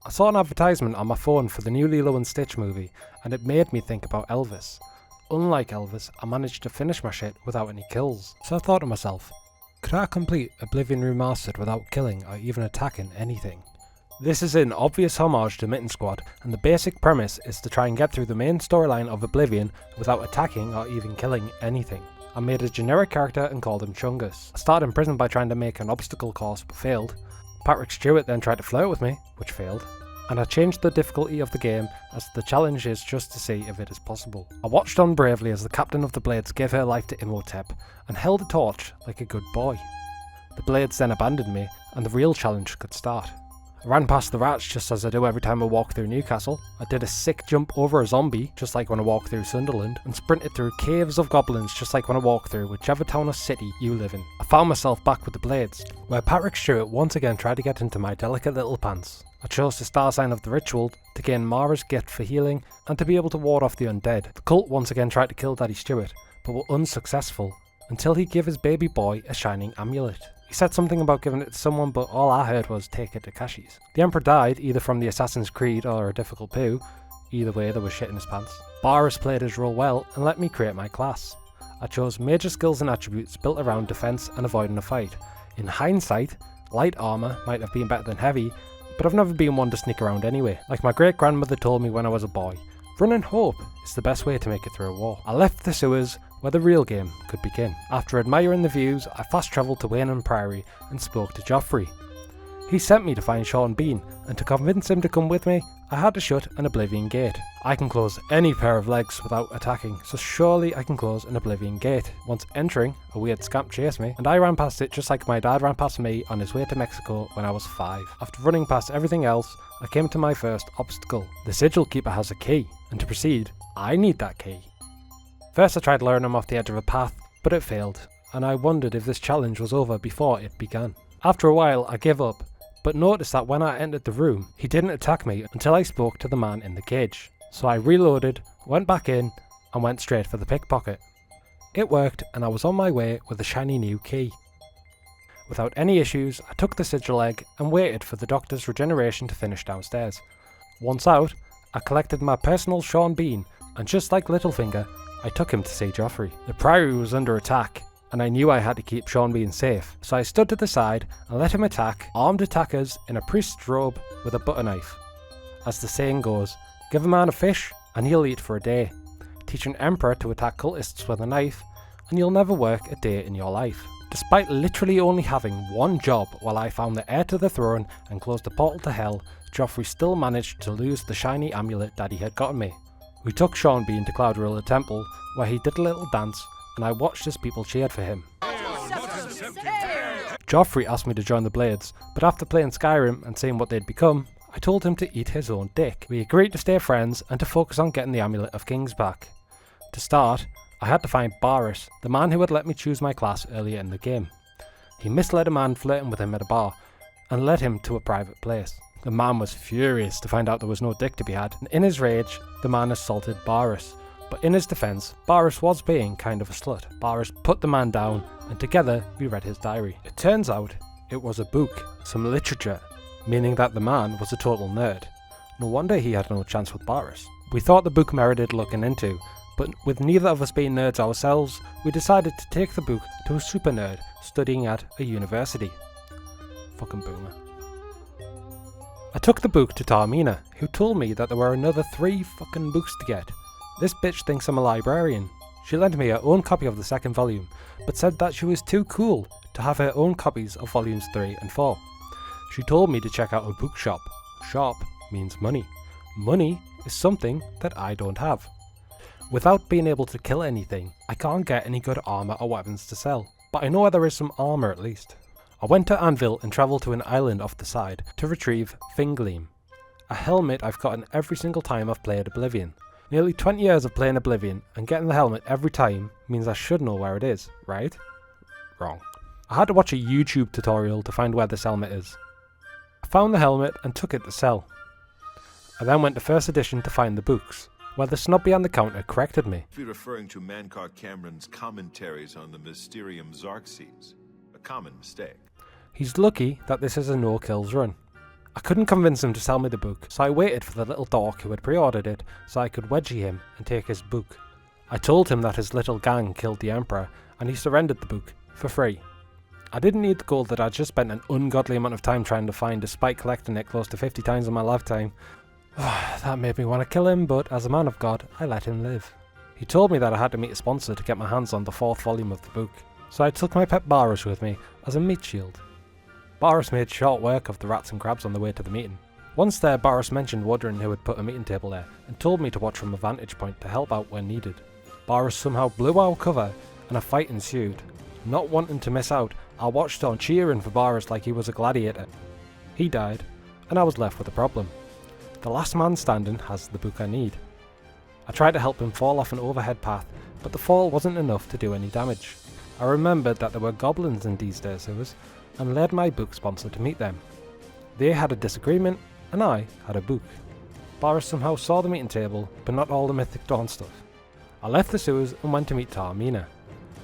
I saw an advertisement on my phone for the new Lilo and Stitch movie, and it made me think about Elvis. Unlike Elvis, I managed to finish my shit without any kills. So I thought to myself, could I complete Oblivion Remastered without killing or even attacking anything? This is an obvious homage to MittenSquad, and the basic premise is to try and get through the main storyline of Oblivion without attacking or even killing anything. I made a generic character and called him Chungus. I started in prison by trying to make an obstacle course but failed. Patrick Stewart then tried to flirt with me, which failed. And I changed the difficulty of the game as the challenge is just to see if it is possible. I watched on bravely as the captain of the Blades gave her life to Imhotep and held a torch like a good boy. The Blades then abandoned me and the real challenge could start. I ran past the rats just as I do every time I walk through Newcastle. I did a sick jump over a zombie just like when I walk through Sunderland, and sprinted through caves of goblins just like when I walk through whichever town or city you live in. I found myself back with the Blades, where Patrick Stewart once again tried to get into my delicate little pants. I chose the star sign of the ritual to gain Mara's gift for healing and to be able to ward off the undead. The cult once again tried to kill Daddy Stewart, but were unsuccessful until he gave his baby boy a shining amulet. He said something about giving it to someone, but all I heard was take it to Kashi's. The Emperor died either from the Assassin's Creed or a difficult poo. Either way, there was shit in his pants. Barus played his role well and let me create my class. I chose major skills and attributes built around defense and avoiding a fight. In hindsight, light armor might have been better than heavy, but I've never been one to sneak around anyway. Like my great grandmother told me when I was a boy, run and hope is the best way to make it through a war. I left the sewers where the real game could begin. After admiring the views, I fast travelled to Wayne Priory and spoke to Joffrey. He sent me to find Sean Bean, and to convince him to come with me, I had to shut an Oblivion gate. I can close any pair of legs without attacking, so surely I can close an Oblivion gate. Once entering, a weird scamp chased me, and I ran past it just like my dad ran past me on his way to Mexico when I was 5. After running past everything else, I came to my first obstacle. The Sigil Keeper has a key, and to proceed, I need that key. First I tried luring him off the edge of a path, but it failed, and I wondered if this challenge was over before it began. After a while I gave up, but noticed that when I entered the room, he didn't attack me until I spoke to the man in the cage. So I reloaded, went back in, and went straight for the pickpocket. It worked, and I was on my way with a shiny new key. Without any issues, I took the sigil egg and waited for the doctor's regeneration to finish downstairs. Once out, I collected my personal Sean Bean, and just like Littlefinger, I took him to see Joffrey. The Priory was under attack, and I knew I had to keep Sean Bean safe, so I stood to the side and let him attack armed attackers in a priest's robe with a butter knife. As the saying goes, give a man a fish and he'll eat for a day. Teach an emperor to attack cultists with a knife and you'll never work a day in your life. Despite literally only having one job while I found the heir to the throne and closed the portal to hell, Joffrey still managed to lose the shiny amulet Daddy had gotten me. We took Sean Bean to Cloudrilla Temple, where he did a little dance, and I watched as people cheered for him. Joffrey asked me to join the Blades, but after playing Skyrim and seeing what they'd become, I told him to eat his own dick. We agreed to stay friends and to focus on getting the Amulet of Kings back. To start, I had to find Barus, the man who had let me choose my class earlier in the game. He misled a man flirting with him at a bar, and led him to a private place. The man was furious to find out there was no dick to be had, and in his rage, the man assaulted Barus. But in his defence, Barus was being kind of a slut. Barus put the man down, and together we read his diary. It turns out, it was a book, some literature, meaning that the man was a total nerd. No wonder he had no chance with Barus. We thought the book merited looking into, but with neither of us being nerds ourselves, we decided to take the book to a super nerd studying at a university. Fucking boomer. I took the book to Tarmina, who told me that there were another 3 fucking books to get. This bitch thinks I'm a librarian. She lent me her own copy of the 2nd volume, but said that she was too cool to have her own copies of volumes 3 and 4. She told me to check out a bookshop. Shop means money. Money is something that I don't have. Without being able to kill anything, I can't get any good armour or weapons to sell, but I know where there is some armour at least. I went to Anvil and travelled to an island off the side to retrieve Fingleam, a helmet I've gotten every single time I've played Oblivion. Nearly 20 years of playing Oblivion and getting the helmet every time means I should know where it is, right? Wrong. I had to watch a YouTube tutorial to find where this helmet is. I found the helmet and took it to sell. I then went to First Edition to find the books, where the snob behind the counter corrected me. Be referring to Mankar Cameron's commentaries on the Mysterium Xarxes. A common mistake. He's lucky that this is a no-kills run. I couldn't convince him to sell me the book, so I waited for the little dork who had pre-ordered it so I could wedgie him and take his book. I told him that his little gang killed the Emperor, and he surrendered the book for free. I didn't need the gold that I'd just spent an ungodly amount of time trying to find despite collecting it close to 50 times in my lifetime. That made me want to kill him, but as a man of God, I let him live. He told me that I had to meet a sponsor to get my hands on the 4th volume of the book, so I took my pet Boris with me as a meat shield. Boris made short work of the rats and crabs on the way to the meeting. Once there, Boris mentioned wondering who had put a meeting table there, and told me to watch from a vantage point to help out when needed. Boris somehow blew our cover, and a fight ensued. Not wanting to miss out, I watched on cheering for Boris like he was a gladiator. He died, and I was left with a problem. The last man standing has the book I need. I tried to help him fall off an overhead path, but the fall wasn't enough to do any damage. I remembered that there were goblins in these days sewers, and led my book sponsor to meet them. They had a disagreement, and I had a book. Boris somehow saw the meeting table, but not all the Mythic Dawn stuff. I left the sewers and went to meet Taormina.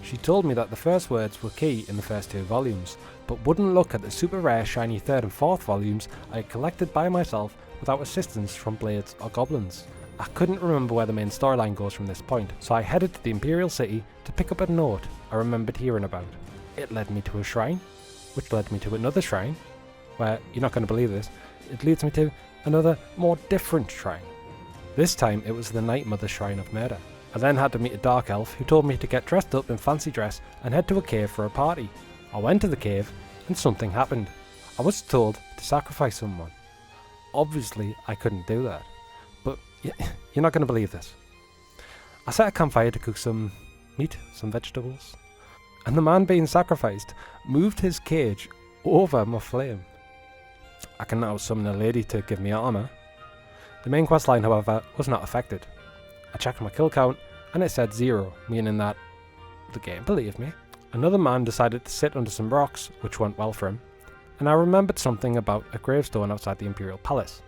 She told me that the first words were key in the first 2 volumes, but wouldn't look at the super rare shiny 3rd and 4th volumes I had collected by myself without assistance from blades or goblins. I couldn't remember where the main storyline goes from this point, so I headed to the Imperial City to pick up a note I remembered hearing about. It led me to a shrine, which led me to another shrine, where, you're not going to believe this, it leads me to another, more different shrine. This time it was the Night Mother Shrine of Murder. I then had to meet a dark elf who told me to get dressed up in fancy dress and head to a cave for a party. I went to the cave and something happened. I was told to sacrifice someone. Obviously I couldn't do that, but you're not going to believe this. I set a campfire to cook some meat, some vegetables, and the man being sacrificed moved his cage over my flame. I can now summon a lady to give me armour. The main questline, however, was not affected. I checked my kill count and it said 0, meaning that the game believed me. Another man decided to sit under some rocks, which went well for him, and I remembered something about a gravestone outside the Imperial Palace.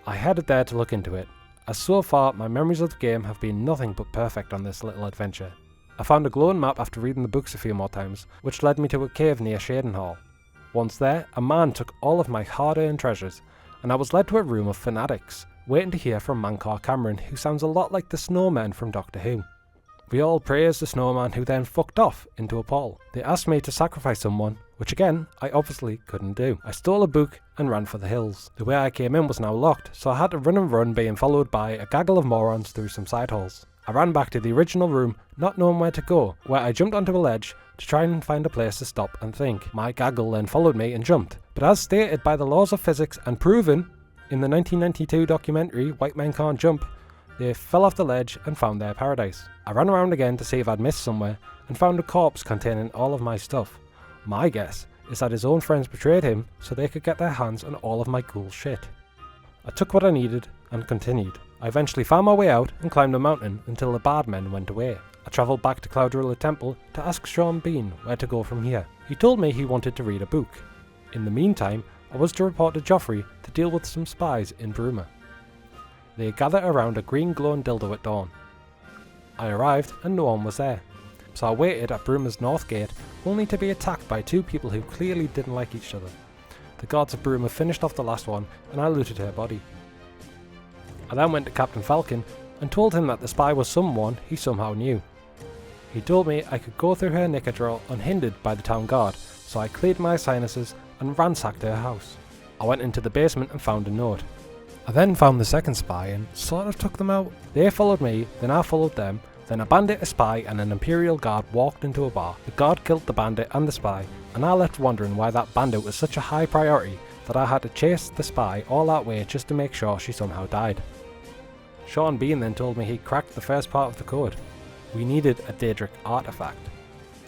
I headed there to look into it, as so far my memories of the game have been nothing but perfect on this little adventure. I found a glowing map after reading the books a few more times, which led me to a cave near Shadenhall. Once there, a man took all of my hard-earned treasures, and I was led to a room of fanatics, waiting to hear from Mancor Cameron, who sounds a lot like the snowman from Doctor Who. We all praised the snowman, who then fucked off into a pole. They asked me to sacrifice someone, which again, I obviously couldn't do. I stole a book and ran for the hills. The way I came in was now locked, so I had to run and run, being followed by a gaggle of morons through some side halls. I ran back to the original room, not knowing where to go, where I jumped onto a ledge to try and find a place to stop and think. My gaggle then followed me and jumped, but as stated by the laws of physics and proven in the 1992 documentary White Men Can't Jump, they fell off the ledge and found their paradise. I ran around again to see if I'd missed somewhere and found a corpse containing all of my stuff. My guess is that his own friends betrayed him so they could get their hands on all of my cool shit. I took what I needed and continued. I eventually found my way out and climbed a mountain until the bad men went away. I travelled back to Cloudrilla Temple to ask Sean Bean where to go from here. He told me he wanted to read a book. In the meantime, I was to report to Joffrey to deal with some spies in Bruma. They gathered around a green glowing dildo at dawn. I arrived and no one was there, so I waited at Bruma's north gate only to be attacked by 2 people who clearly didn't like each other. The guards of Bruma finished off the last one and I looted her body. I then went to Captain Falcon and told him that the spy was someone he somehow knew. He told me I could go through her knicker drawer unhindered by the town guard, so I cleared my sinuses and ransacked her house. I went into the basement and found a note. I then found the second spy and sort of took them out. They followed me, then I followed them, then a bandit, a spy and an Imperial guard walked into a bar. The guard killed the bandit and the spy, and I left wondering why that bandit was such a high priority that I had to chase the spy all that way just to make sure she somehow died. Sean Bean then told me he cracked the first part of the code. We needed a Daedric artifact.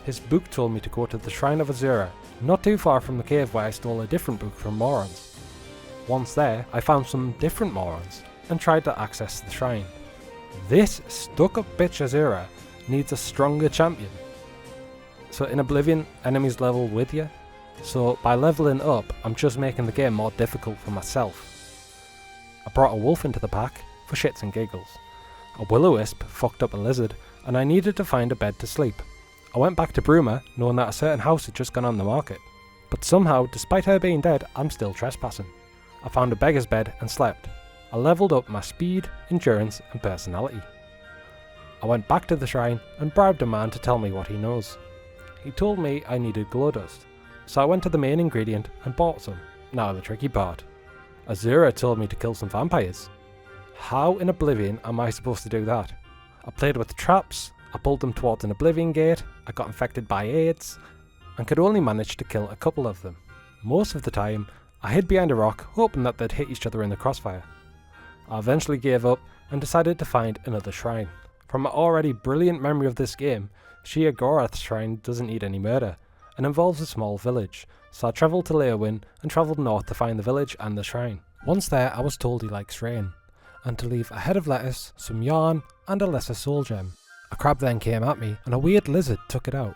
His book told me to go to the Shrine of Azura, not too far from the cave where I stole a different book from morons. Once there, I found some different morons and tried to access the shrine. This stuck-up bitch Azura needs a stronger champion. So in Oblivion, enemies level with you. So by leveling up, I'm just making the game more difficult for myself. I brought a wolf into the pack for shits and giggles. A will-o-wisp fucked up a lizard, and I needed to find a bed to sleep. I went back to Bruma, knowing that a certain house had just gone on the market. But somehow, despite her being dead, I'm still trespassing. I found a beggar's bed and slept. I leveled up my speed, endurance and personality. I went back to the shrine and bribed a man to tell me what he knows. He told me I needed glow dust, so I went to the main ingredient and bought some. Now the tricky part. Azura told me to kill some vampires. How in Oblivion am I supposed to do that? I played with traps, I pulled them towards an Oblivion gate, I got infected by AIDS, and could only manage to kill a couple of them. Most of the time, I hid behind a rock hoping that they'd hit each other in the crossfire. I eventually gave up and decided to find another shrine. From my already brilliant memory of this game, Shia Gorath's shrine doesn't need any murder, and involves a small village, so I travelled to Leowyn and travelled north to find the village and the shrine. Once there I was told he likes rain, and to leave a head of lettuce, some yarn and a lesser soul gem. A crab then came at me and a weird lizard took it out.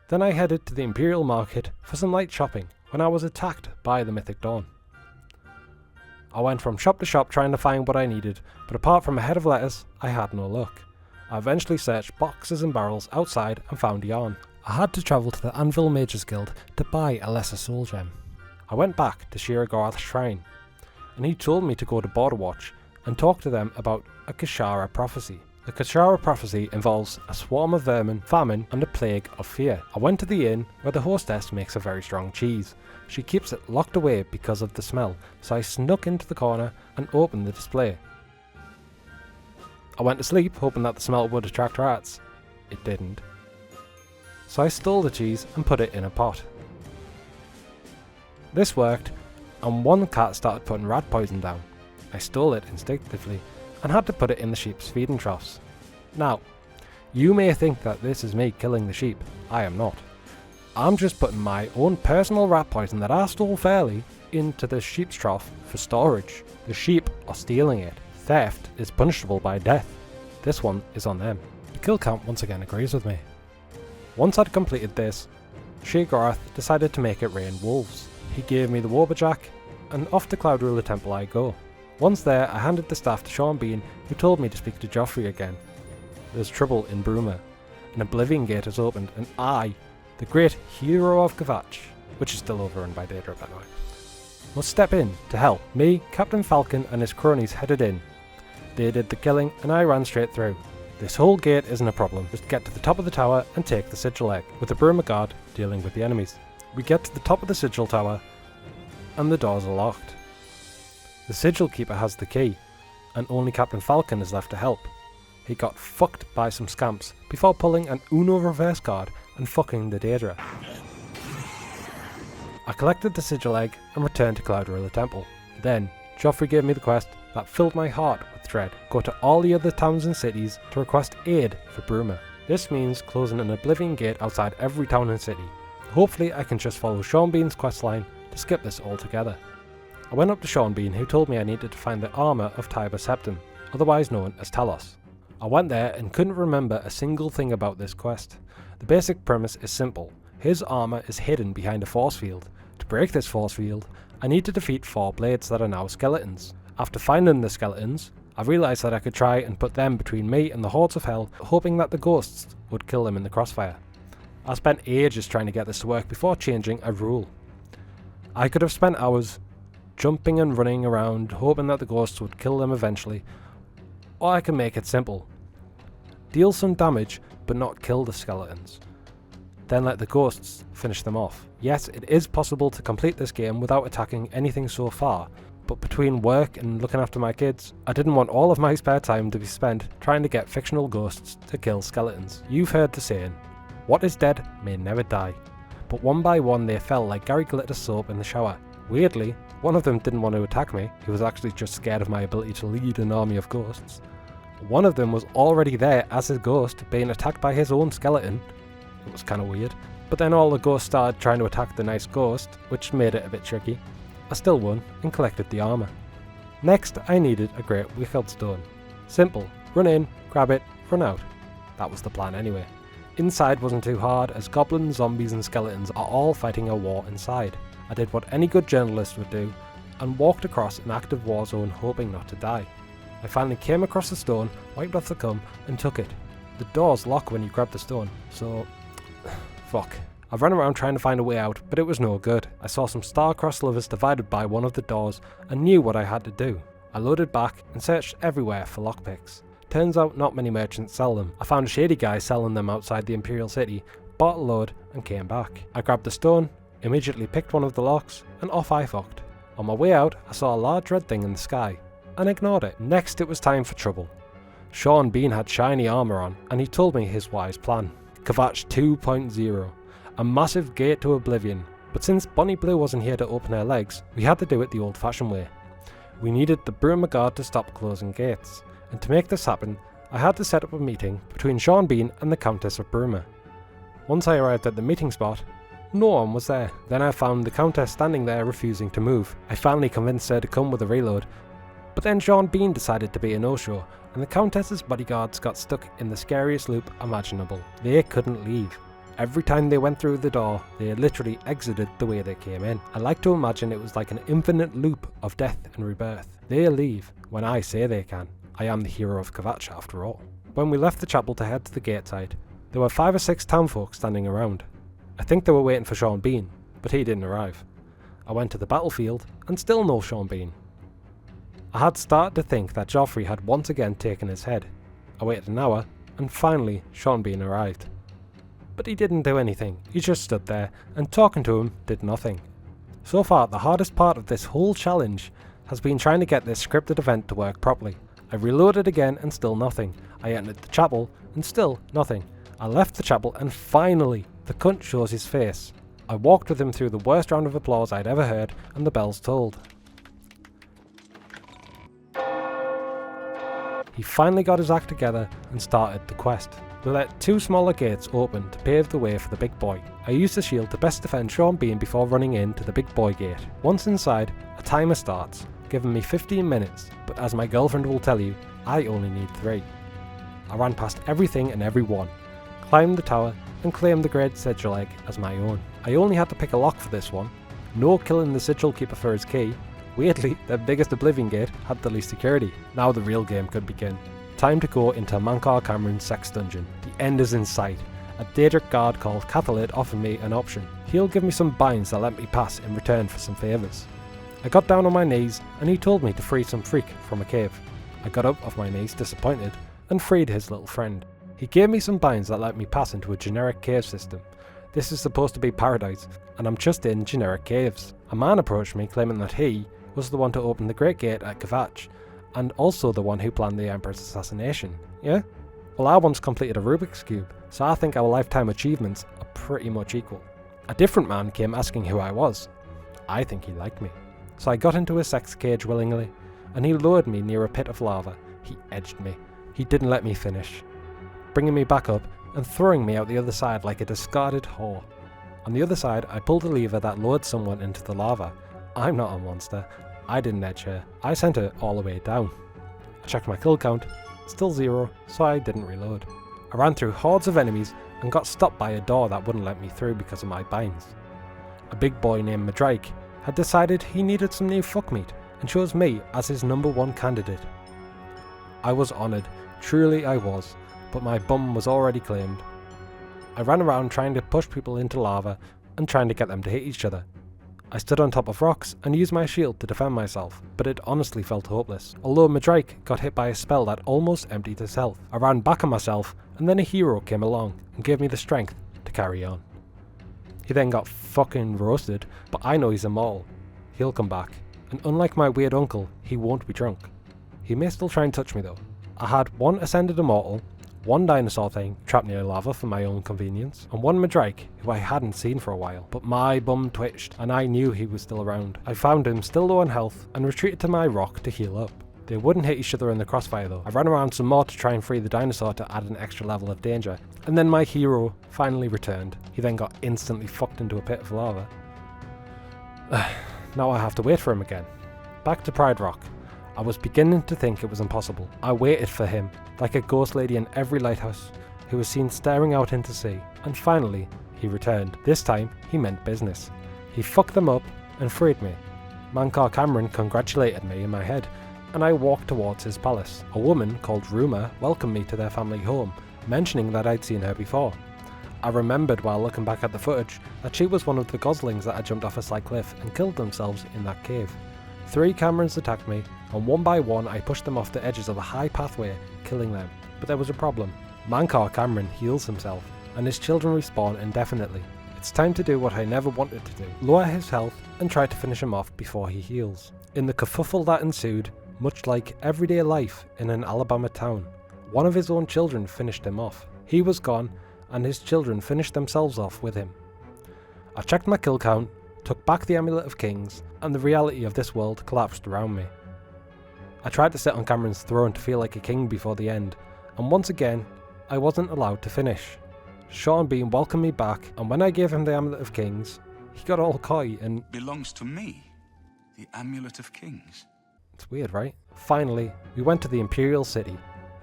Then I headed to the Imperial Market for some light shopping when I was attacked by the Mythic Dawn. I went from shop to shop trying to find what I needed, but apart from a head of lettuce, I had no luck. I eventually searched boxes and barrels outside and found yarn. I had to travel to the Anvil Mages Guild to buy a lesser soul gem. I went back to Shia Gorath's shrine, and he told me to go to Border Watch and talk to them about a Kashara prophecy. The Kashara prophecy involves a swarm of vermin, famine and a plague of fear. I went to the inn where the hostess makes a very strong cheese. She keeps it locked away because of the smell, so I snuck into the corner and opened the display. I went to sleep hoping that the smell would attract rats. It didn't. So I stole the cheese and put it in a pot. This worked, and one cat started putting rat poison down. I stole it instinctively and had to put it in the sheep's feeding troughs. Now, you may think that this is me killing the sheep. I am not. I'm just putting my own personal rat poison that I stole fairly into the sheep's trough for storage. The sheep are stealing it. Theft is punishable by death. This one is on them. The kill count once again agrees with me. Once I'd completed this, Shia Gorath decided to make it rain wolves. He gave me the Warberjack, and off to Cloud Ruler Temple I go. Once there, I handed the staff to Sean Bean, who told me to speak to Joffrey again. There's trouble in Bruma. An Oblivion gate has opened, and I, the great hero of Kvatch, which is still overrun by Daedra by the way, must step in to help. Me, Captain Falcon and his cronies headed in. They did the killing and I ran straight through. This whole gate isn't a problem, just get to the top of the tower and take the sigil egg, with the Bruma guard dealing with the enemies. We get to the top of the sigil tower and the doors are locked. The sigil keeper has the key, and only Captain Falcon is left to help. He got fucked by some scamps before pulling an Uno reverse card and fucking the Daedra. I collected the sigil egg and returned to Cloud Ruler Temple. Then, Joffrey gave me the quest that filled my heart with dread. Go to all the other towns and cities to request aid for Bruma. This means closing an Oblivion gate outside every town and city. Hopefully I can just follow Sean Bean's questline to skip this altogether. I went up to Sean Bean, who told me I needed to find the armour of Tiber Septim, otherwise known as Talos. I went there and couldn't remember a single thing about this quest. The basic premise is simple. His armour is hidden behind a force field. To break this force field, I need to defeat 4 blades that are now skeletons. After finding the skeletons, I realised that I could try and put them between me and the hordes of hell, hoping that the ghosts would kill them in the crossfire. I spent ages trying to get this to work before changing a rule. I could have spent hours jumping and running around hoping that the ghosts would kill them eventually, or I can make it simple. Deal some damage but not kill the skeletons. Then let the ghosts finish them off. Yes, it is possible to complete this game without attacking anything so far, but between work and looking after my kids, I didn't want all of my spare time to be spent trying to get fictional ghosts to kill skeletons. You've heard the saying, what is dead may never die. But one by one they fell like Gary Glitter soap in the shower. Weirdly, one of them didn't want to attack me, he was actually just scared of my ability to lead an army of ghosts. One of them was already there as a ghost, being attacked by his own skeleton. It was kinda weird. But then all the ghosts started trying to attack the nice ghost, which made it a bit tricky. I still won and collected the armour. Next, I needed a Great Wicked Stone. Simple, run in, grab it, run out. That was the plan anyway. Inside wasn't too hard, as goblins, zombies and skeletons are all fighting a war inside. I did what any good journalist would do, and walked across an active war zone hoping not to die. I finally came across the stone, wiped off the cum, and took it. The doors lock when you grab the stone, so fuck. I ran around trying to find a way out, but it was no good. I saw some star-crossed lovers divided by one of the doors and knew what I had to do. I loaded back and searched everywhere for lockpicks. Turns out not many merchants sell them. I found a shady guy selling them outside the Imperial City, bought a load and came back. I grabbed the stone, immediately picked one of the locks, and off I fucked. On my way out, I saw a large red thing in the sky, and ignored it. Next it was time for trouble. Sean Bean had shiny armour on, and he told me his wise plan. Kvatch 2.0. A massive gate to Oblivion, but since Bonnie Blue wasn't here to open her legs, we had to do it the old-fashioned way. We needed the Bruma Guard to stop closing gates, and to make this happen, I had to set up a meeting between Sean Bean and the Countess of Bruma. Once I arrived at the meeting spot, no one was there. Then I found the Countess standing there refusing to move. I finally convinced her to come with a reload, but then Sean Bean decided to be a no-show, and the Countess's bodyguards got stuck in the scariest loop imaginable. They couldn't leave. Every time they went through the door, they literally exited the way they came in. I like to imagine it was like an infinite loop of death and rebirth. They leave when I say they can. I am the hero of Kvatch after all. When we left the chapel to head to the gate side, there were 5 or 6 townfolk standing around. I think they were waiting for Sean Bean, but he didn't arrive. I went to the battlefield, and still no Sean Bean. I had started to think that Joffrey had once again taken his head. I waited an hour, and finally Sean Bean arrived. But he didn't do anything, he just stood there, and talking to him did nothing. So far, the hardest part of this whole challenge has been trying to get this scripted event to work properly. I reloaded again and still nothing. I entered the chapel, and still nothing. I left the chapel, and finally, the cunt shows his face. I walked with him through the worst round of applause I'd ever heard, and the bells tolled. He finally got his act together and started the quest. We let 2 smaller gates open to pave the way for the big boy. I used the shield to best defend Sean Bean before running into the big boy gate. Once inside, a timer starts, giving me 15 minutes, but as my girlfriend will tell you, I only need 3. I ran past everything and everyone, climbed the tower, and claimed the Great Sigil Egg as my own. I only had to pick a lock for this one. No killing the Sigil Keeper for his key. Weirdly, the biggest Oblivion gate had the least security. Now the real game could begin. Time to go into Mankar Cameron's sex dungeon. The end is in sight. A Daedric guard called Cathalid offered me an option. He'll give me some binds that let me pass in return for some favours. I got down on my knees and he told me to free some freak from a cave. I got up off my knees disappointed and freed his little friend. He gave me some binds that let me pass into a generic cave system. This is supposed to be paradise, and I'm just in generic caves. A man approached me claiming that he was the one to open the Great Gate at Kvatch, and also the one who planned the Emperor's assassination. Yeah? Well, I once completed a Rubik's Cube, so I think our lifetime achievements are pretty much equal. A different man came asking who I was. I think he liked me. So I got into his sex cage willingly, and he lured me near a pit of lava. He edged me. He didn't let me finish, bringing me back up and throwing me out the other side like a discarded whore. On the other side, I pulled a lever that lowered someone into the lava. I'm not a monster. I didn't edge her. I sent her all the way down. I checked my kill count, still 0, so I didn't reload. I ran through hordes of enemies and got stopped by a door that wouldn't let me through because of my binds. A big boy named Madrake had decided he needed some new fuckmeat and chose me as his #1 candidate. I was honoured, truly I was, but my bum was already claimed. I ran around trying to push people into lava and trying to get them to hit each other. I stood on top of rocks and used my shield to defend myself, but it honestly felt hopeless. Although Madrake got hit by a spell that almost emptied his health. I ran back on myself, and then a hero came along and gave me the strength to carry on. He then got fucking roasted, but I know he's immortal. He'll come back, and unlike my weird uncle, he won't be drunk. He may still try and touch me though. I had 1 Ascended Immortal, 1 dinosaur thing trapped near lava for my own convenience, and 1 Madrake who I hadn't seen for a while, but my bum twitched and I knew he was still around. I found him still low on health and retreated to my rock to heal up. They wouldn't hit each other in the crossfire though. I ran around some more to try and free the dinosaur to add an extra level of danger, and then my hero finally returned. He then got instantly fucked into a pit of lava. Now I have to wait for him again. Back to Pride Rock. I was beginning to think it was impossible. I waited for him, like a ghost lady in every lighthouse, who was seen staring out into sea, and finally, he returned. This time, he meant business. He fucked them up and freed me. Mankar Cameron congratulated me in my head, and I walked towards his palace. A woman called Rumour welcomed me to their family home, mentioning that I'd seen her before. I remembered while looking back at the footage that she was one of the goslings that had jumped off a slight cliff and killed themselves in that cave. 3 Camerons attacked me, and one by one I pushed them off the edges of a high pathway, killing them. But there was a problem. Mankar Cameron heals himself, and his children respawn indefinitely. It's time to do what I never wanted to do, lower his health and try to finish him off before he heals. In the kerfuffle that ensued, much like everyday life in an Alabama town, one of his own children finished him off. He was gone, and his children finished themselves off with him. I checked my kill count, took back the Amulet of Kings, and the reality of this world collapsed around me. I tried to sit on Cameron's throne to feel like a king before the end, and once again, I wasn't allowed to finish. Sean Bean welcomed me back, and when I gave him the Amulet of Kings, he got all coy and belongs to me, the Amulet of Kings. It's weird, right? Finally, we went to the Imperial City.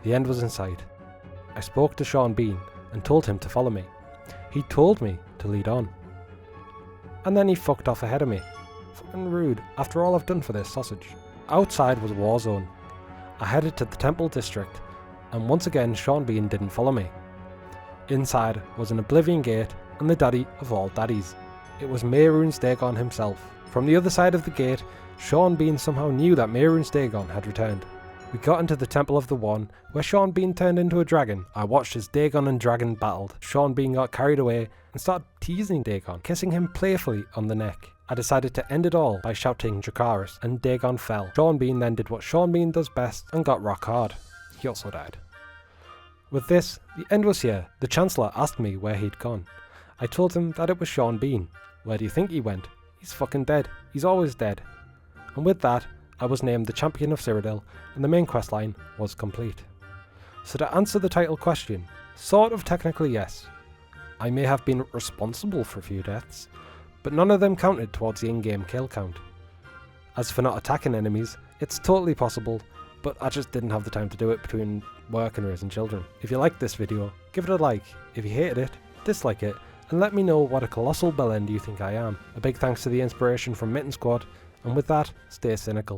The end was in sight. I spoke to Sean Bean and told him to follow me. He told me to lead on. And then he fucked off ahead of me. Fucking rude, after all I've done for this sausage. Outside was a war zone. I headed to the Temple District, and once again Sean Bean didn't follow me. Inside was an Oblivion gate and the daddy of all daddies. It was Mehrunes Dagon himself. From the other side of the gate, Sean Bean somehow knew that Mehrunes Dagon had returned. We got into the Temple of the One, where Sean Bean turned into a dragon. I watched as Dagon and Dragon battled. Sean Bean got carried away and started teasing Dagon, kissing him playfully on the neck. I decided to end it all by shouting Dracarys, and Dagon fell. Sean Bean then did what Sean Bean does best and got rock hard. He also died. With this, the end was here. The Chancellor asked me where he'd gone. I told him that it was Sean Bean. Where do you think he went? He's fucking dead. He's always dead. And with that, I was named the champion of Cyrodiil, and the main questline was complete. So to answer the title question, sort of technically yes. I may have been responsible for a few deaths, but none of them counted towards the in-game kill count. As for not attacking enemies, it's totally possible, but I just didn't have the time to do it between work and raising children. If you liked this video, give it a like. If you hated it, dislike it, and let me know what a colossal bellend you think I am. A big thanks to the inspiration from MittenSquad, and with that, stay cynical.